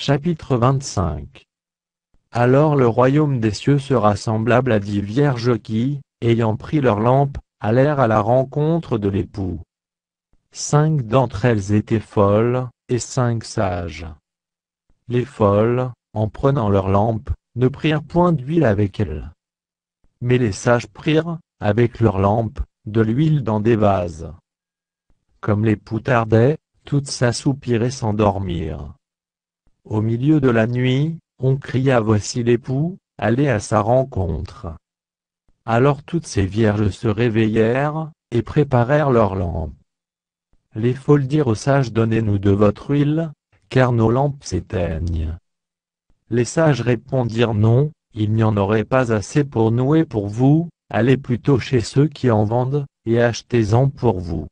Chapitre 25. Alors le royaume des cieux sera semblable à 10 vierges qui, ayant pris leurs lampes, allèrent à la rencontre de l'époux. 5 d'entre elles étaient folles, et 5 sages. Les folles, en prenant leurs lampes, ne prirent point d'huile avec elles. Mais les sages prirent, avec leurs lampes, de l'huile dans des vases. Comme l'époux tardait, toutes s'assoupirent et s'endormirent. Au milieu de la nuit, on cria: voici l'époux, allez à sa rencontre. Alors toutes ces vierges se réveillèrent, et préparèrent leurs lampes. Les folles dirent aux sages: donnez-nous de votre huile, car nos lampes s'éteignent. Les sages répondirent: non, il n'y en aurait pas assez pour nous et pour vous, allez plutôt chez ceux qui en vendent, et achetez-en pour vous.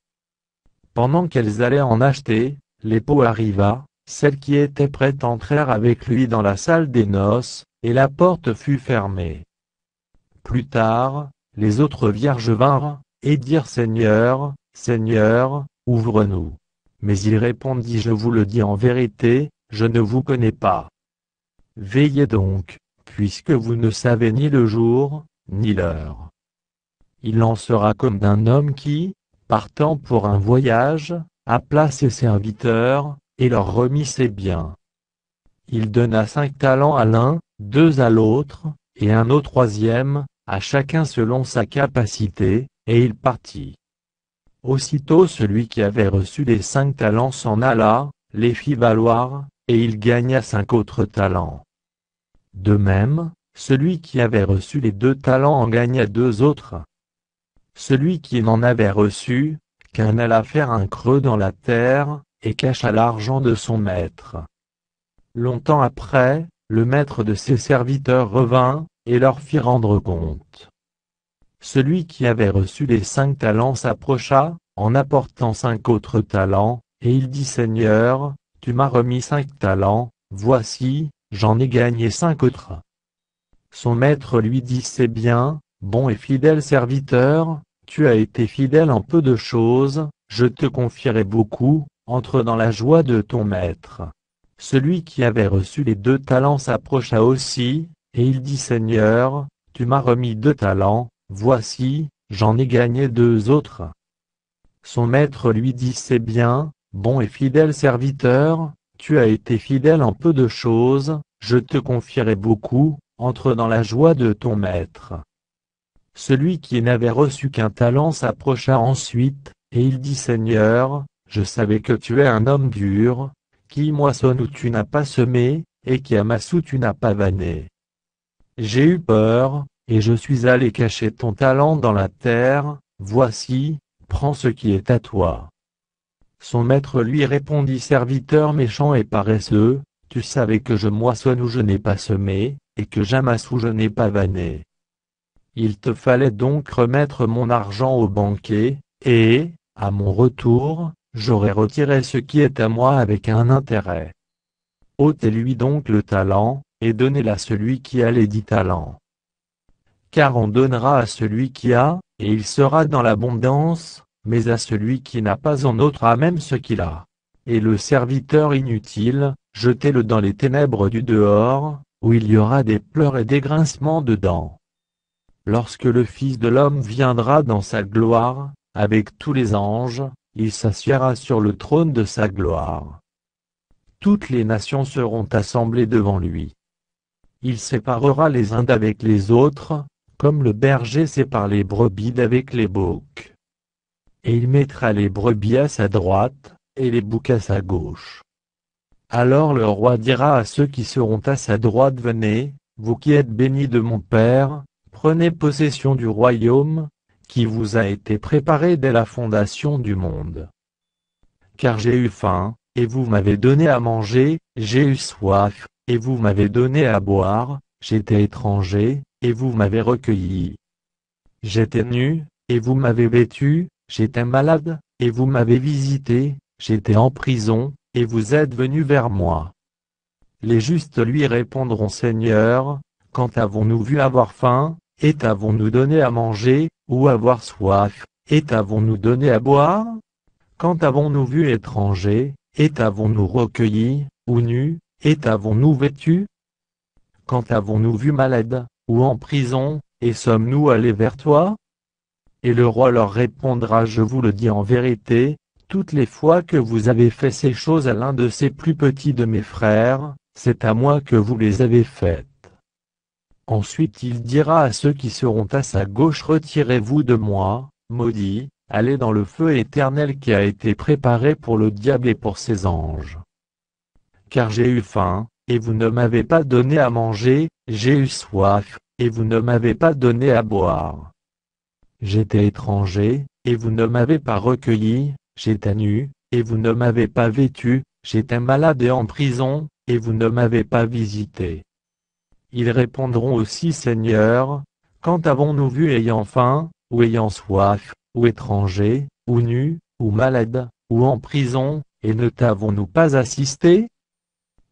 Pendant qu'elles allaient en acheter, l'époux arriva. Celles qui étaient prêtes entrèrent avec lui dans la salle des noces, et la porte fut fermée. Plus tard, les autres vierges vinrent, et dirent: Seigneur, Seigneur, ouvre-nous. Mais il répondit: je vous le dis en vérité, je ne vous connais pas. Veillez donc, puisque vous ne savez ni le jour, ni l'heure. Il en sera comme d'un homme qui, partant pour un voyage, appela ses serviteurs, et leur remit ses biens. Il donna 5 talents à l'un, 2 à l'autre, et 1 au troisième, à chacun selon sa capacité, et il partit. Aussitôt celui qui avait reçu les 5 talents s'en alla, les fit valoir, et il gagna 5 autres talents. De même, celui qui avait reçu les 2 talents en gagna 2 autres. Celui qui n'en avait reçu qu'un alla faire un creux dans la terre, et cacha l'argent de son maître. Longtemps après, le maître de ses serviteurs revint, et leur fit rendre compte. Celui qui avait reçu les 5 talents s'approcha, en apportant 5 autres talents, et il dit: Seigneur, tu m'as remis 5 talents, voici, j'en ai gagné 5 autres. Son maître lui dit: c'est bien, bon et fidèle serviteur, tu as été fidèle en peu de choses, je te confierai beaucoup. Entre dans la joie de ton maître. Celui qui avait reçu les 2 talents s'approcha aussi, et il dit: Seigneur, tu m'as remis 2 talents, voici, j'en ai gagné 2 autres. Son maître lui dit: c'est bien, bon et fidèle serviteur, tu as été fidèle en peu de choses, je te confierai beaucoup, entre dans la joie de ton maître. Celui qui n'avait reçu qu'un talent s'approcha ensuite, et il dit: Seigneur, je savais que tu es un homme dur, qui moissonne où tu n'as pas semé, et qui amasse où tu n'as pas vanné. J'ai eu peur, et je suis allé cacher ton talent dans la terre, voici, prends ce qui est à toi. Son maître lui répondit: serviteur méchant et paresseux, tu savais que je moissonne où je n'ai pas semé, et que j'amasse où je n'ai pas vanné. Il te fallait donc remettre mon argent au banquier, et, à mon retour, j'aurais retiré ce qui est à moi avec un intérêt. Ôtez-lui donc le talent, et donnez-le à celui qui a les 10 talents. Car on donnera à celui qui a, et il sera dans l'abondance, mais à celui qui n'a pas on ôtera même ce qu'il a. Et le serviteur inutile, jetez-le dans les ténèbres du dehors, où il y aura des pleurs et des grincements de dents. Lorsque le Fils de l'homme viendra dans sa gloire, avec tous les anges, il s'assiera sur le trône de sa gloire. Toutes les nations seront assemblées devant lui. Il séparera les uns d'avec les autres, comme le berger sépare les brebis d'avec les boucs. Et il mettra les brebis à sa droite, et les boucs à sa gauche. Alors le roi dira à ceux qui seront à sa droite: venez, vous qui êtes bénis de mon Père, prenez possession du royaume, qui vous a été préparé dès la fondation du monde. Car j'ai eu faim, et vous m'avez donné à manger, j'ai eu soif, et vous m'avez donné à boire, j'étais étranger, et vous m'avez recueilli. J'étais nu, et vous m'avez vêtu, j'étais malade, et vous m'avez visité, j'étais en prison, et vous êtes venus vers moi. Les justes lui répondront: Seigneur, quand avons-nous vu avoir faim, et t'avons-nous donné à manger, ou avoir soif, et t'avons-nous donné à boire? Quand avons-nous vu étranger, et t'avons-nous recueilli, ou nu, Et t'avons-nous vêtu? Quand t'avons-nous vu malade, ou en prison, et sommes-nous allés vers toi? Et le roi leur répondra: Je vous le dis en vérité, toutes les fois que vous avez fait ces choses à l'un de ces plus petits de mes frères, c'est à moi que vous les avez faites. Ensuite il dira à ceux qui seront à sa gauche: Retirez-vous de moi, maudits, allez dans le feu éternel qui a été préparé pour le diable et pour ses anges. Car j'ai eu faim, et vous ne m'avez pas donné à manger, j'ai eu soif, et vous ne m'avez pas donné à boire. J'étais étranger, et vous ne m'avez pas recueilli, j'étais nu, et vous ne m'avez pas vêtu, j'étais malade et en prison, et vous ne m'avez pas visité. Ils répondront aussi: Seigneur, quand avons-nous vu ayant faim, ou ayant soif, ou étranger, ou nu, ou malade, ou en prison, et ne t'avons-nous pas assisté?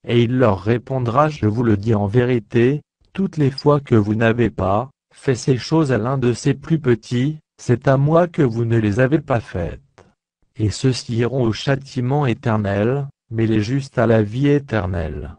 Et il leur répondra: Je vous le dis en vérité, toutes les fois que vous n'avez pas fait ces choses à l'un de ces plus petits, c'est à moi que vous ne les avez pas faites. Et ceux-ci iront au châtiment éternel, mais les justes à la vie éternelle.